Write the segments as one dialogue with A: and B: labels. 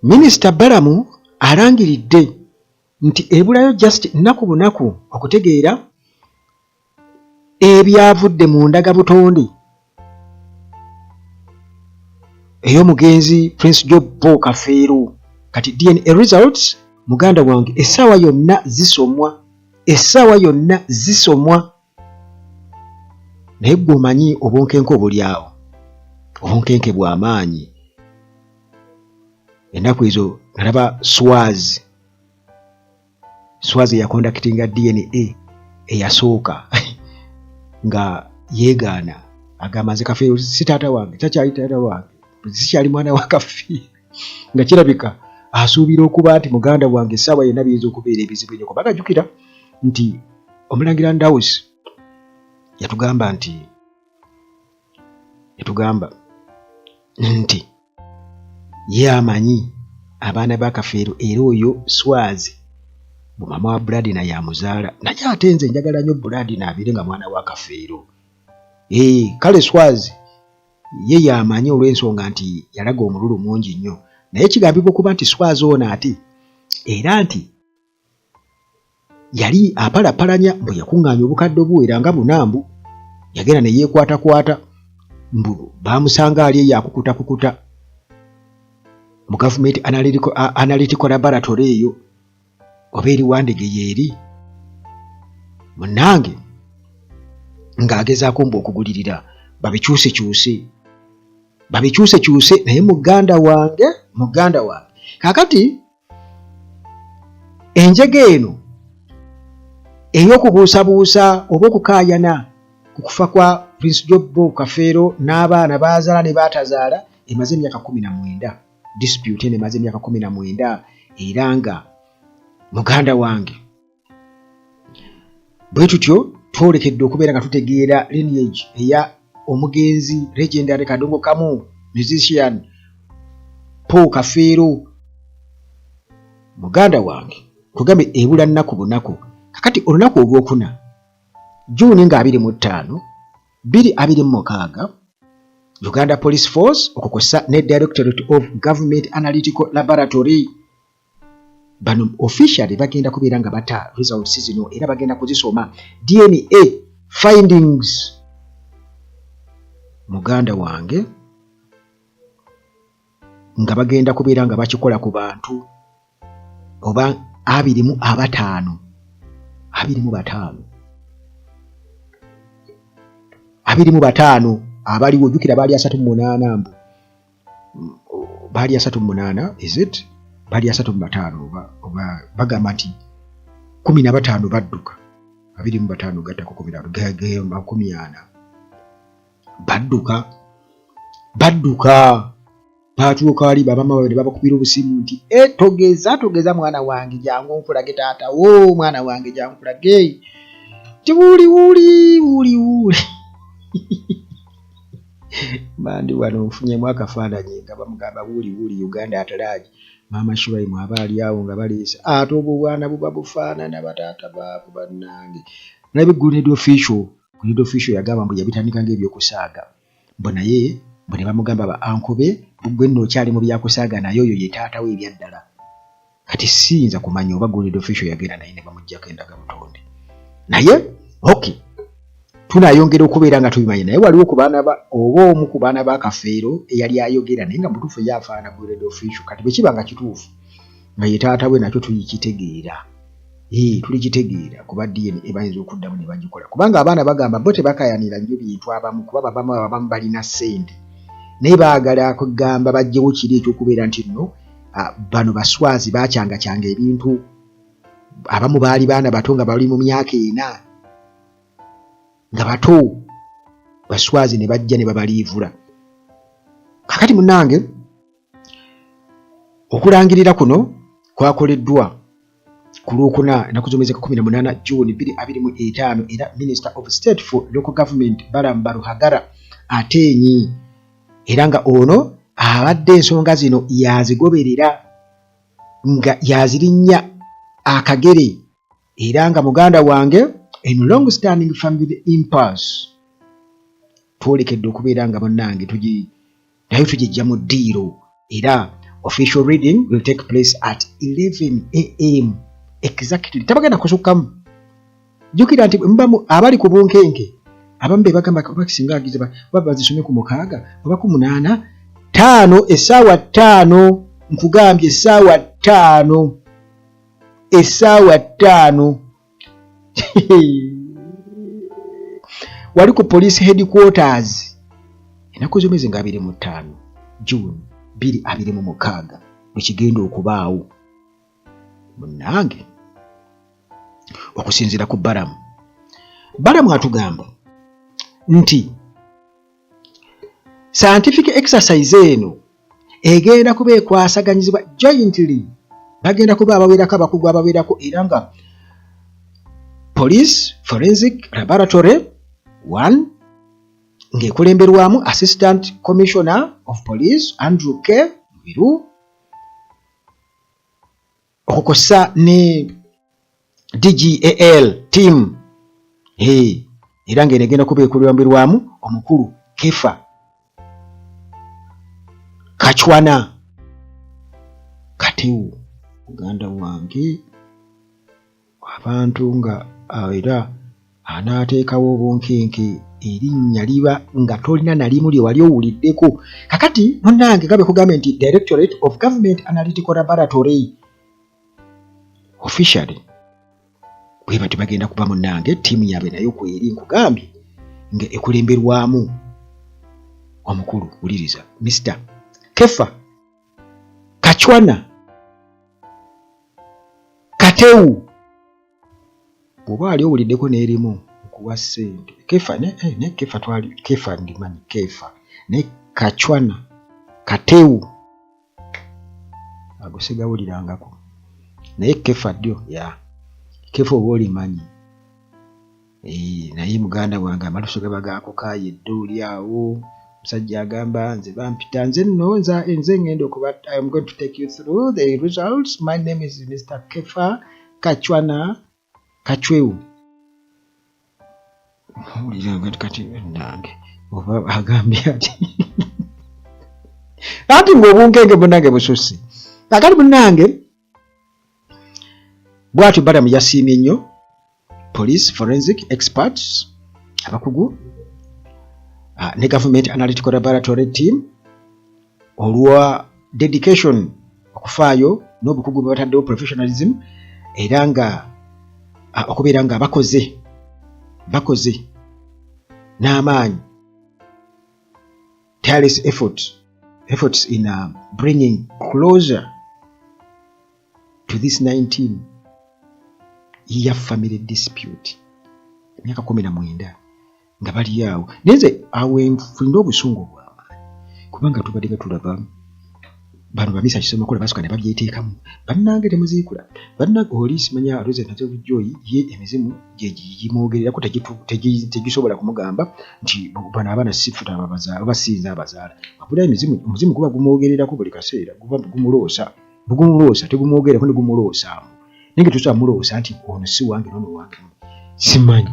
A: Minisita Balamu alangiridde nti ebulayo just nnaku bunaku okutegeera ebyavudde mu ndagabutonde ey'omugenzi Prince Job Paul Kafeero. Kati DNA results muganda wange essaawa yonna zisomwa naye gwe omanyi obunkenke obulyawo, obunkenke bw'amaanyi. Ennaku ezo nalaba Swazi yakondakitinga DNA eyasooka nga yeegaana agamba nze Kafeero si taata wange, takyali taata wange, sikyali mwana wa Kafeero, nga kirabika asuubira okuba nti muganda wange essaawa yonna biyinza okubeera ebizibu ennyo. Kubanga jjukira nti Omulangira Ndawusi yatugamba nti ye amanyi abaana ba Kafeero era oyo Swazi bu mama wa Buladina yamuzaala, naye ate nze njagala nnyo Buladina abeere nga mwana wa Kafeero. Kale Swazi ye yamanyi olw'ensonga nti yalaga omululu mungi nnyo, naye kigambibwa okuba nti Swazi ono ate era nti yali apalapalanya bwe yakuŋŋaanya obukadde obuwera nga bunambu, yagenda ne yeekwatakwata mbu baamusanga ali eyo akukutakukuta mu Government Analytical Laboratory eyo oba eri Wandegeye eri munnange ng'agezaako mbu okugulirira babikyusekyuse naye muganda wange kaakati enjege eno ey'okubuusabuusa oba okukaayana ku kufa kwa Prince Job Paul Kafeero n'abaana baazaala ne baatazaala emaze emyaka 19. Dispute eno emaze emyaka 19 era nga muganda wange bwe tutyo twolekedde okubeera nga tutegeera lineage eya omugenzi legendary Kadongo Kamu musician Paul Kafeero. Muganda wange tugambe ebula nnaku bunaku. Kakati olunaku olwokuna June nga 25 2026 Uganda Police Force okukosa ne Directorate of Government Analytical Laboratory bano officially bagenda kubeera nga bata results zino era bagenda kuzisoma DNA findings. Muganda wange nga bagenda kubeera nga bakikola ku bantu oba 25 abaliwo. Jjukira baali 38 mbu baali 38 is it baali 35 oba bagamba nti 15 badduka 25 gattako 40 badduka baatuuka wali bamama babiri babakubira obusimu nti togeza mwana wange jangu nkulage taata wo mwana wange jangu nkulage tiwuli bandi wano nfunyemu akafaananyi nga bamugamba wuli Uganda atalaaji maama Shuraimu abaali awo nga baleese ate obwo obwana buba bufaanana bataata baabo bannange. Naye Grenade official yagamba mbu yabitandika ng'ebyokusaaga mbu naye bwe ne bamugamba ba ankobe gwe nno okyali mu byakusaaga naye oyo ye taata we ebyaddala. Kati siyinza kumanya oba Grenade official yagenda naye ne bamuggyako endagabutonde. Naye okay tunayongera okubeera nga tubimanyi naye waliwo ku baana oba omu ku baana ba Kafeero eyali ayogera naye nga mutuufu yafaana Grenade official. Kati bwe kiba nga kituufu nga ye taata we nakyo tulikitegeera kuba DNA bayinza okuddamu ne bagikola kubanga abaana bagamba bo tebakayanira nnyo bintu abamu kuba abamu balina ssente naye baagala kugamba bajjewo kiri ekyokubeera nti nno bano Baswazi bacyangacyanga ebintu. Abamu baali baana bato nga bali mu myaka 4 nga bato Baswazi ne bajja ne babaliivula. Kakati munnange okulangirira kuno kwakoleddwa ku Lwokuna ennaku z'omwezi 18 June 2025 era Minister of State for Local Government Balamu Baruhagara Atenyi era nga ono abadde ensonga zino yazigoberera nga yazirinnya akagere era nga muganda wange in long standing family impasse twolekedde okubeera nga bonnange naye tugijja mu ddiiro era Official reading will take place at 11 a.m. exactly. Tabagenda kusukamu. Jukira nti mbamu abali ku bunkenke abambe bagamba bakisinga agize bazisomye ku mukaaga oba ku 8 5 essaawa 5 nkugambye essaawa 5 wali ku police headquarters ennaku z'omwezi nga 25 June 2026 ekigenda okubaawo munnange okusinziira ku Balamu atugamba nti scientific exercise eno egenda kuba ekwasaganyizibwa jointly bagenda kuba abawerako abakugu abawerako era nga Police Forensic Laboratory 1 ng'ekulemberwamu Assistant Commissioner of Police Andrew K. Mubiru okukosa ne DGAL team era ng'enegenda kuba ekulemberwamu omukulu Kefa Kachwana Katewu muganda wange abantu nga era anaateekawo obunkenke erinnya liba nga tolina nalimu lye wali owuliddeko kakati munnange gabe kugambye nti Directorate of Government Analytical Laboratory officially bwe bati bagenda kuba munnange ttiimu yaabwe nayo kweri nkugambye nga ekulemberwamu omukulu wuliriza Mr. Kefa Kachwana Katewu bw'oba ali owuliddeko n'erimu okuwa ssente Kefa ne Kefa twali Kefa ndimanyi Kefa ne Kachwana Katewu ago sigawulirangako naye Kefa ddyo Kefa oba olimanyi naye muganda wange amalusu gaba gaakukaaye edduuli awo musajja agamba nze bampita nze nno nze ngenda okuba I am going to take you through the results. My name is Mr. Kefa Kachwana Kachwewu kati nange oba agambye ati ati ng'obunkenge munnange bususse akali munnange bwatyo Balamu yasiimye nnyo police forensic experts abakugu ne Government Analytical Laboratory team olwa dedication okufaayo n'obukugu bwe bataddewo professionalism era nga okubeera nga bakoze n'amaanyi tireless efforts in bringing closure to this 19-year family dispute emyaka 19 nga bali awo nenze awo enfunda obusungu bw'amaanyi kubanga tubadde tulaba bano bamisa kisomokola basuka ne babyeteekamu bannange temuziikula bannange oli simanya aloze nazo bujoyi ye emizimu gimwogererako tegisobola kumugamba nti bano abaana sifuta ababazaala oba sinza abazaala wabula omuzimu guba gumwogererako buli kaseera guba gumuloosa tegumwogererako ne gumuloosaamu nenge tusobola muloosa nti ono si wange nono wange simanyi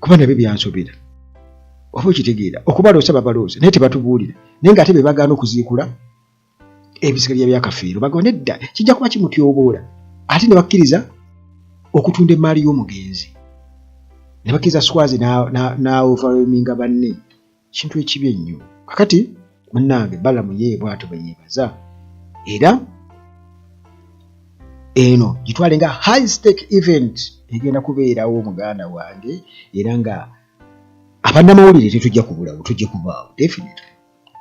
A: kuba nabyo byansobera oba okitegeera okubaloosa babaloosa naye tebatubuulira naye ng'ate be bagaana okuziikula ebisigalya byakafeero bagone dda kijja kuba kimutyoboola ate ne bakkiriza okutunda emaali y'omugenzi ne bakkiriza swazi n'ovaluminga banne kintu ekibi ennyo kakati munnange Balamu ye bw'atyo bwe yeebaza era eno gitwale nga high stake event egenda kubeerawo muganda wange era nga abannamawulire tetujja kubulawo tujja kubaawo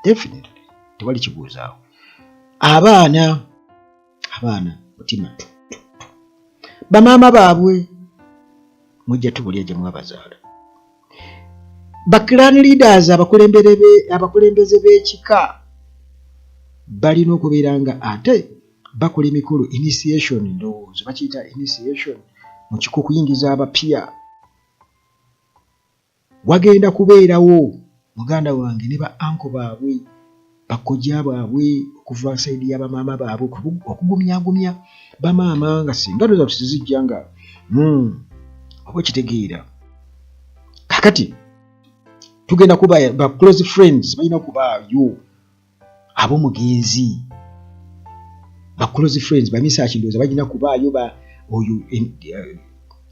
A: definitely tewali kibuuzaawo abaana mutima bamaama baabwe mujja tubulya gye mwabazaala clan leaders abakulembeze b'ekika balina okubeera nga ate bakola emikolo initiation ndowoozo bakiyita initiation mu kiko kuyingiza abapya wagenda kubeerawo muganda wange ne ba anko baabwe bakojja baabwe okuva saidi y'abamaama baabwe okugumyagumya bamaama nga singa toza tuzijja nga oba kitegeera kakati tugenda kuba ba close friends balina okubaayo ab'omugenzi close friends ba research ndoza bagina kubaayo ba oyo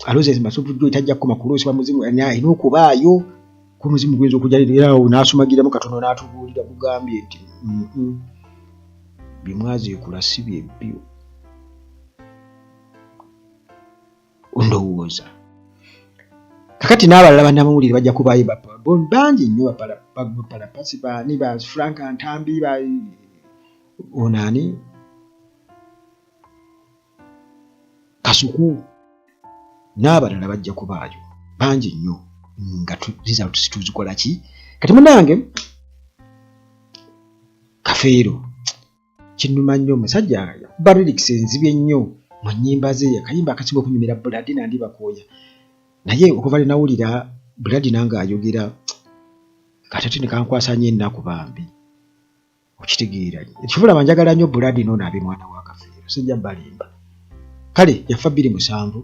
A: aloze masubujjo tajja koma kulosi ba muzimu ino kubaayo ku muzimu gwenzo okujalira n'asumagira mu katono n'atubulira bugambye nti bimwazi kulasibye bio ndowooza kakati n'abalala bannamawulire bajja kubaayo bangi nnyo bapalapasi bani ba Frank Ntambi ba onani Kasuku n'abalala bajja kubaayo bangi nnyo nga tuziza tuzikola ki kati munange Kafeero kinnuma nnyo omusajja lyrics enzibye nnyo mu nnyimba ze akayimba akasinga okunyumira Buladi nandi bakooya naye okuva le nawulira Buladi nange ayogera kati nekankwasa nnyo ennaku bambi okitegeera ekivula banjagala nnyo Buladi noono abe mwana wa Kafeero sijja balimba kale yafa 2007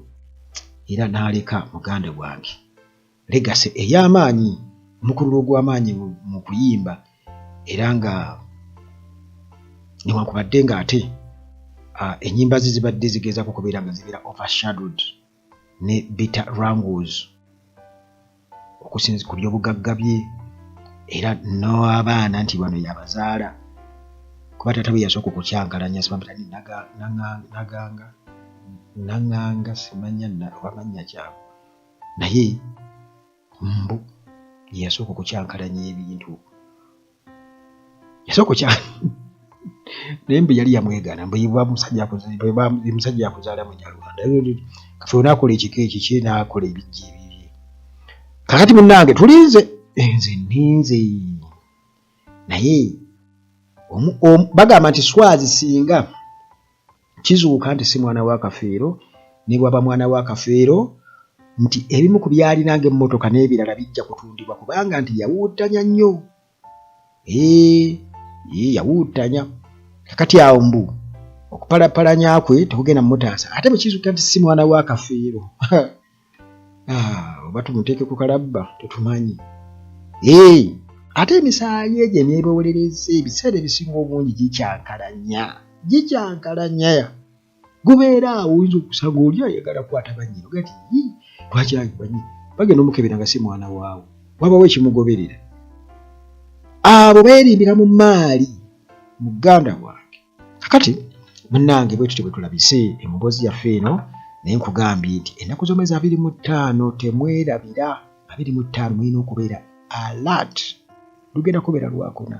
A: era n'aleka muganda gwange legacy ey'amaanyi omukululo gw'amaanyi mu kuyimba era nga newankubadde ng'ate ennyimba ze zibadde zigezaako kubeera nga zibeera overshadowed ne bitter wrangles okusinza ku by'obugagga bye era n'abaana nti bano yabazaala kuba taata bwe yasooka okukyankalanya sibamutani nanganga simanya wamanya kyabo naye mbu yasooka okukyankalanya ebintu yasooka naye mbu yali yamwegana mbu musajja yakuzaala munyarwanda Kafeero n'akola ekika eki kye n'akola ebijja ebibye kakati munnange tulinze nze nninze naye bagamba nti swazi singa kizuuka nti si mwana wa Kafeero ne bwaba mwana wa Kafeero nti ebimu ku byali nange emmotoka n'ebirala bijja kutundibwa kubanga nti yawuutanya nnyo yawuutanya kakati awo mbu okupalapalanya kwe tekugenda mumutaasa ate bwe kizuuka nti si mwana wa Kafeero oba tumuteeke ku kalabba tetumanyi ate emisaayi egyo emyebolereza ebiseera ebisinga obungi gikyankalanya gubeera awo oyinza okusanga oli ayagala kukwata bannyina gati lwaki bannyina bagenda omukebera nga si mwana waawo wabawo ekimugoberera abo beerimbira mu maali muganda wange kakati munnange bwe tutyo bwe tulabise emboozi yaffe eno naye nkugambye nti ennaku z'omwezi 25 temwerabira 25 mulina okubeera alert lugenda kubeera lwakuna